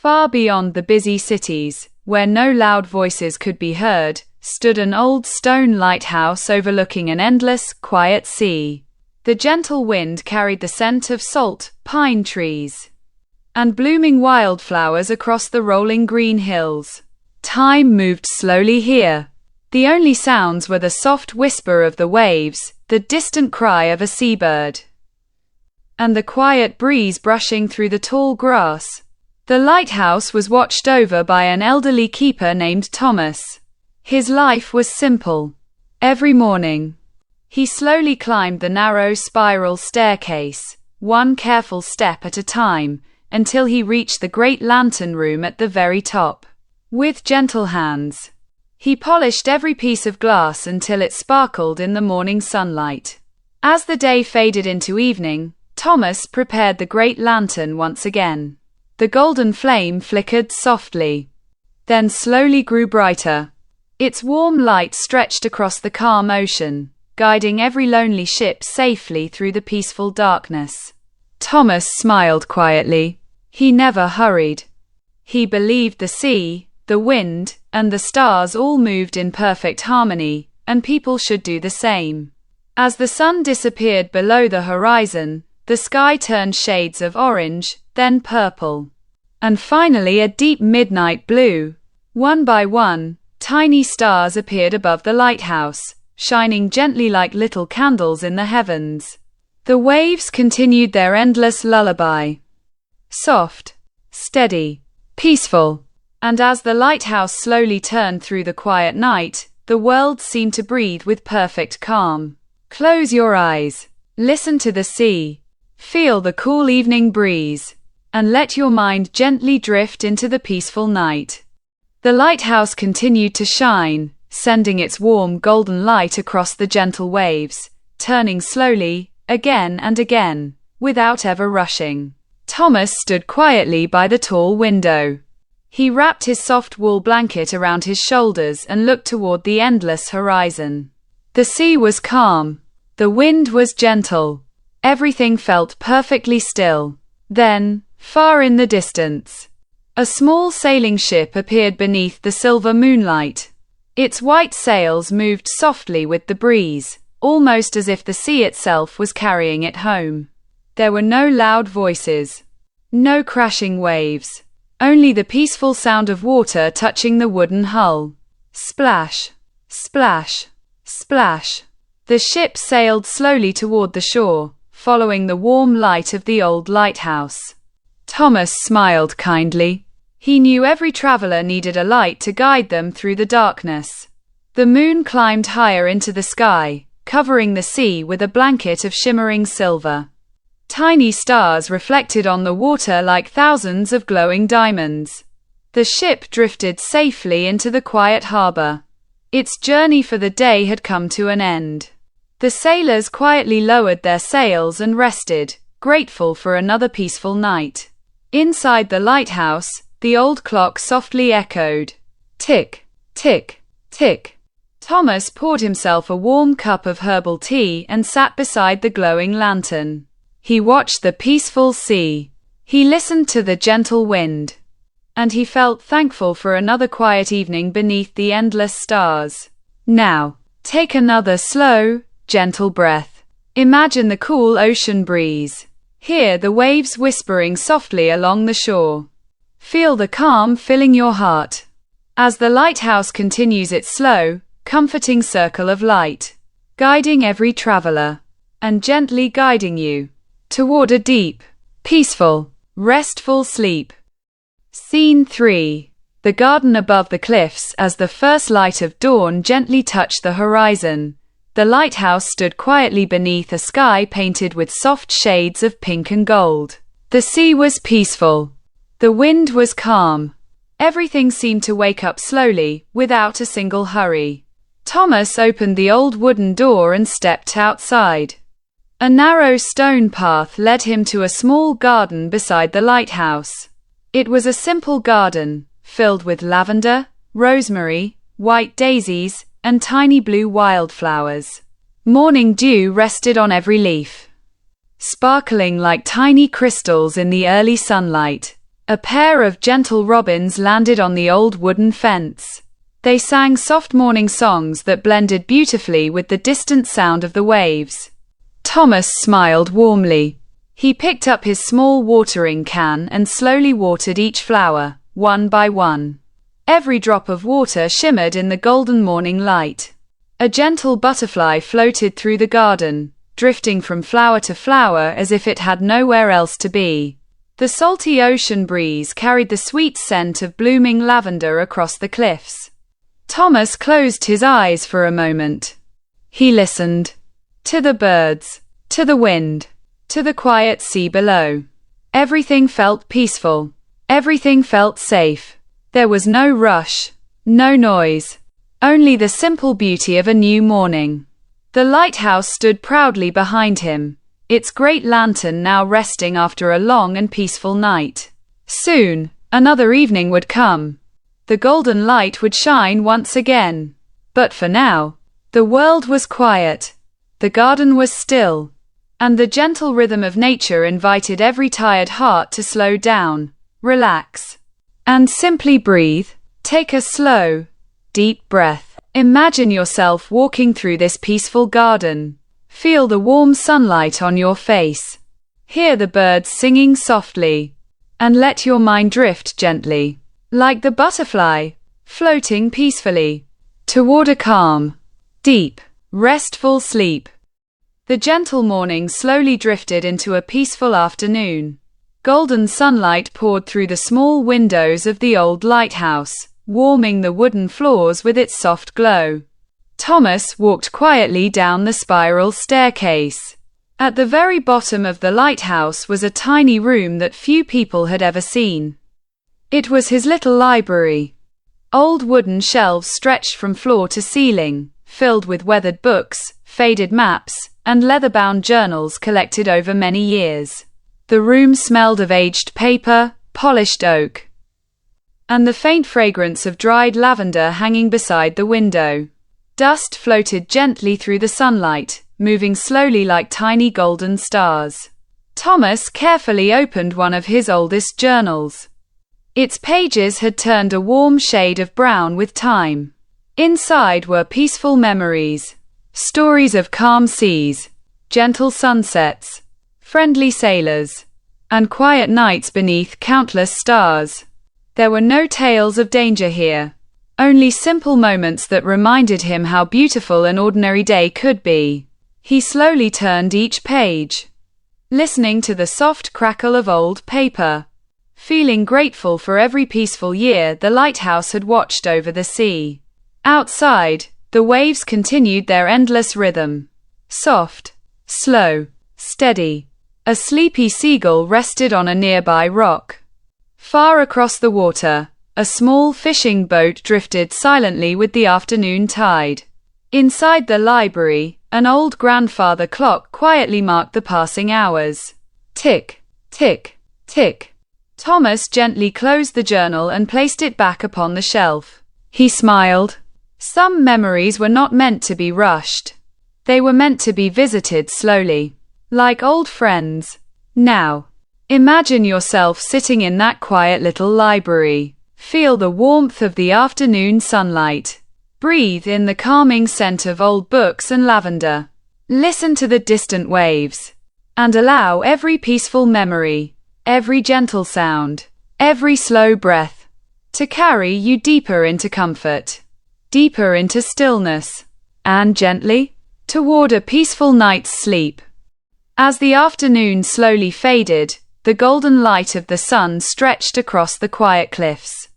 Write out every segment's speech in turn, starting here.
Far beyond the busy cities, where no loud voices could be heard, stood an old stone lighthouse overlooking an endless, quiet sea. The gentle wind carried the scent of salt, pine trees, and blooming wildflowers across the rolling green hills. Time moved slowly here. The only sounds were the soft whisper of the waves, the distant cry of a seabird, and the quiet breeze brushing through the tall grass. The lighthouse was watched over by an elderly keeper named Thomas. His life was simple. Every morning, he slowly climbed the narrow spiral staircase, one careful step at a time, until he reached the great lantern room at the very top. With gentle hands, he polished every piece of glass until it sparkled in the morning sunlight. As the day faded into evening, Thomas prepared the great lantern once again. The golden flame flickered softly, then slowly grew brighter. Its warm light stretched across the calm ocean, guiding every lonely ship safely through the peaceful darkness. Thomas smiled quietly. He never hurried. He believed the sea, the wind, and the stars all moved in perfect harmony, and people should do the same. As the sun disappeared below the horizon, the sky turned shades of orange, then purple, and finally a deep midnight blue. One by one, tiny stars appeared above the lighthouse, shining gently like little candles in the heavens. The waves continued their endless lullaby. Soft, steady, peaceful. And as the lighthouse slowly turned through the quiet night, the world seemed to breathe with perfect calm. Close your eyes, listen to the sea, feel the cool evening breeze, and let your mind gently drift into the peaceful night. The lighthouse continued to shine, sending its warm golden light across the gentle waves, turning slowly, again and again, without ever rushing. Thomas stood quietly by the tall window. He wrapped his soft wool blanket around his shoulders and looked toward the endless horizon. The sea was calm. The wind was gentle. Everything felt perfectly still. Then, far in the distance, a small sailing ship appeared beneath the silver moonlight. Its white sails moved softly with the breeze, almost as if the sea itself was carrying it home. There were no loud voices, no crashing waves. Only the peaceful sound of water touching the wooden hull. Splash, splash, splash. The ship sailed slowly toward the shore, following the warm light of the old lighthouse. Thomas smiled kindly. He knew every traveler needed a light to guide them through the darkness. The moon climbed higher into the sky, covering the sea with a blanket of shimmering silver. Tiny stars reflected on the water like thousands of glowing diamonds. The ship drifted safely into the quiet harbor. Its journey for the day had come to an end. The sailors quietly lowered their sails and rested, grateful for another peaceful night. Inside the lighthouse, the old clock softly echoed. Tick, tick, tick. Thomas poured himself a warm cup of herbal tea and sat beside the glowing lantern. He watched the peaceful sea. He listened to the gentle wind. And he felt thankful for another quiet evening beneath the endless stars. Now, take another slow, gentle breath. Imagine the cool ocean breeze. Hear the waves whispering softly along the shore. Feel the calm filling your heart as the lighthouse continues its slow, comforting circle of light, guiding every traveler and gently guiding you toward a deep, peaceful, restful sleep. Scene 3. The garden above the cliffs. As the first light of dawn gently touched the horizon, the lighthouse stood quietly beneath a sky painted with soft shades of pink and gold. The sea was peaceful. The wind was calm. Everything seemed to wake up slowly, without a single hurry. Thomas opened the old wooden door and stepped outside. A narrow stone path led him to a small garden beside the lighthouse. It was a simple garden, filled with lavender, rosemary, white daisies, and tiny blue wildflowers. Morning dew rested on every leaf, sparkling like tiny crystals in the early sunlight. A pair of gentle robins landed on the old wooden fence. They sang soft morning songs that blended beautifully with the distant sound of the waves. Thomas smiled warmly. He picked up his small watering can and slowly watered each flower, one by one. Every drop of water shimmered in the golden morning light. A gentle butterfly floated through the garden, drifting from flower to flower as if it had nowhere else to be. The salty ocean breeze carried the sweet scent of blooming lavender across the cliffs. Thomas closed his eyes for a moment. He listened. To the birds, to the wind, to the quiet sea below. Everything felt peaceful. Everything felt safe. There was no rush, no noise, only the simple beauty of a new morning. The lighthouse stood proudly behind him, its great lantern now resting after a long and peaceful night. Soon, another evening would come. The golden light would shine once again. But for now, the world was quiet. The garden was still, and the gentle rhythm of nature invited every tired heart to slow down, relax, and simply breathe. Take a slow, deep breath. Imagine yourself walking through this peaceful garden. Feel the warm sunlight on your face. Hear the birds singing softly, and let your mind drift gently, like the butterfly, floating peacefully toward a calm, deep, restful sleep. The gentle morning slowly drifted into a peaceful afternoon. Golden sunlight poured through the small windows of the old lighthouse, warming the wooden floors with its soft glow. Thomas walked quietly down the spiral staircase. At the very bottom of the lighthouse was a tiny room that few people had ever seen. It was his little library. Old wooden shelves stretched from floor to ceiling, filled with weathered books, faded maps, and leather-bound journals collected over many years. The room smelled of aged paper, polished oak, and the faint fragrance of dried lavender hanging beside the window. Dust floated gently through the sunlight, moving slowly like tiny golden stars. Thomas carefully opened one of his oldest journals. Its pages had turned a warm shade of brown with time. Inside were peaceful memories, stories of calm seas, gentle sunsets, friendly sailors, and quiet nights beneath countless stars. There were no tales of danger here, only simple moments that reminded him how beautiful an ordinary day could be. He slowly turned each page, listening to the soft crackle of old paper, feeling grateful for every peaceful year the lighthouse had watched over the sea. Outside, the waves continued their endless rhythm. Soft, slow, steady. A sleepy seagull rested on a nearby rock. Far across the water, a small fishing boat drifted silently with the afternoon tide. Inside the library, an old grandfather clock quietly marked the passing hours. Tick, tick, tick. Thomas gently closed the journal and placed it back upon the shelf. He smiled. Some memories were not meant to be rushed. They were meant to be visited slowly, like old friends. Now, imagine yourself sitting in that quiet little library. Feel the warmth of the afternoon sunlight. Breathe in the calming scent of old books and lavender. Listen to the distant waves, and allow every peaceful memory, every gentle sound, every slow breath to carry you deeper into comfort, deeper into stillness, and gently toward a peaceful night's sleep. As the afternoon slowly faded, the golden light of the sun stretched across the quiet cliffs.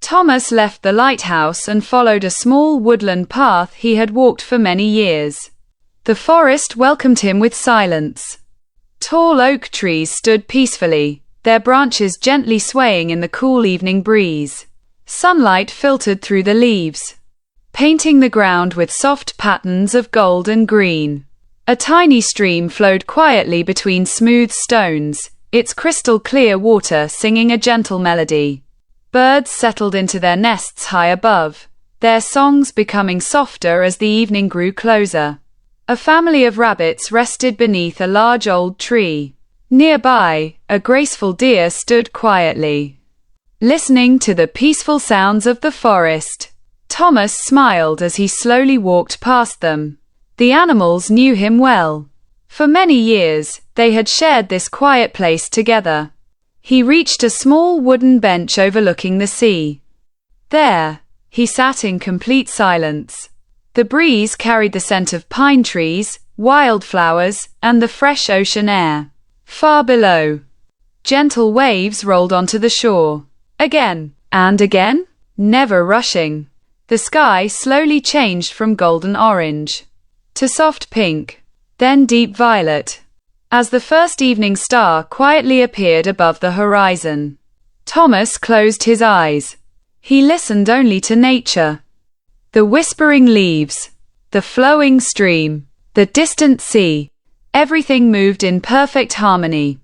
Thomas left the lighthouse and followed a small woodland path he had walked for many years. The forest welcomed him with silence. Tall oak trees stood peacefully, their branches gently swaying in the cool evening breeze. Sunlight filtered through the leaves, painting the ground with soft patterns of gold and green. A tiny stream flowed quietly between smooth stones, its crystal clear water singing a gentle melody. Birds settled into their nests high above, their songs becoming softer as the evening grew closer. A family of rabbits rested beneath a large old tree. Nearby, a graceful deer stood quietly, listening to the peaceful sounds of the forest. Thomas smiled as he slowly walked past them. The animals knew him well. For many years, they had shared this quiet place together. He reached a small wooden bench overlooking the sea. There, he sat in complete silence. The breeze carried the scent of pine trees, wildflowers, and the fresh ocean air. Far below, gentle waves rolled onto the shore. Again and again, never rushing. The sky slowly changed from golden orange to soft pink, then deep violet, as the first evening star quietly appeared above the horizon. Thomas closed his eyes. He listened only to nature. The whispering leaves, the flowing stream, the distant sea, everything moved in perfect harmony.